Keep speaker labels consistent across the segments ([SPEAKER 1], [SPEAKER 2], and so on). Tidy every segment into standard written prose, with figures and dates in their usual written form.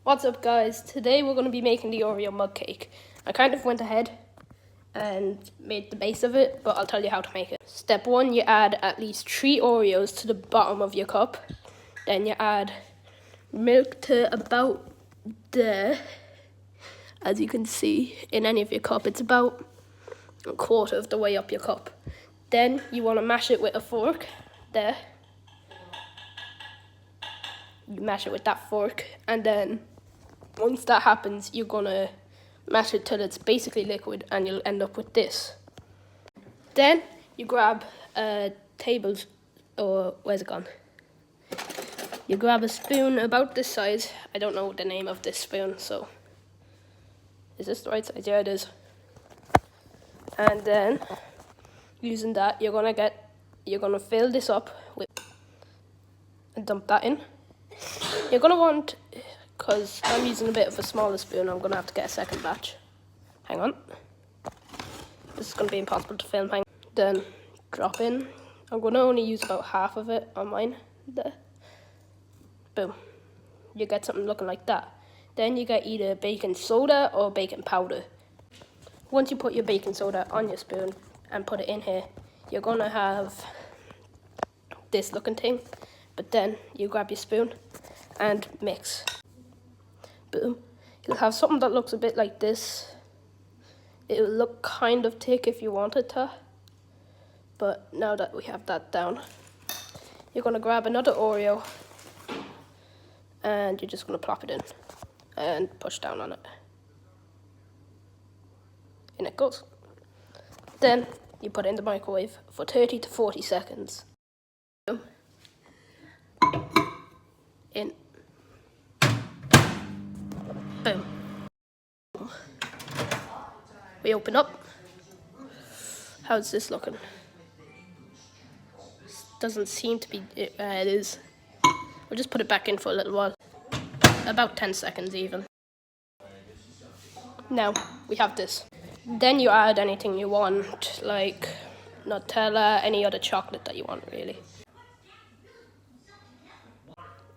[SPEAKER 1] What's up, guys? Today we're going to be making the Oreo mug cake. I kind of went ahead and made the base of it, but I'll tell you how to make it. Step 1, you add at least 3 Oreos to the bottom of your cup. Then you add milk to about there. As you can see in any of your cup, it's about a quarter of the way up your cup. Then you want to mash it with a fork there. You mash it with that fork, and then once that happens, you're gonna mash it till it's basically liquid, and you'll end up with this. Then you grab a where's it gone? You grab a spoon about this size. I don't know the name of this spoon, so is this the right size? Yeah, it is. And then using that, you're gonna fill this up with and dump that in. You're gonna want, because I'm using a bit of a smaller spoon, I'm gonna have to get a second batch. Hang on. This is gonna be impossible to film. Then drop in. I'm gonna only use about half of it on mine. There. Boom. You get something looking like that. Then you get either baking soda or baking powder. Once you put your baking soda on your spoon and put it in here, you're gonna have this looking thing. But then you grab your spoon and mix. Boom. You'll have something that looks a bit like this. It will look kind of thick if you wanted to. But now that we have that down, you're going to grab another Oreo and you're just going to plop it in and push down on it. In it goes. Then you put it in the microwave for 30 to 40 seconds. Boom. In. Boom. We open up. How's this looking? Doesn't seem to be, it is. We'll just put it back in for a little while. About 10 seconds even. Now, we have this. Then you add anything you want, like Nutella, any other chocolate that you want, really.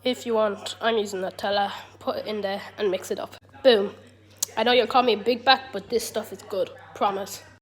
[SPEAKER 1] If you want, I'm using Nutella, put it in there and mix it up. Boom. I know you'll call me a big back, but this stuff is good, promise.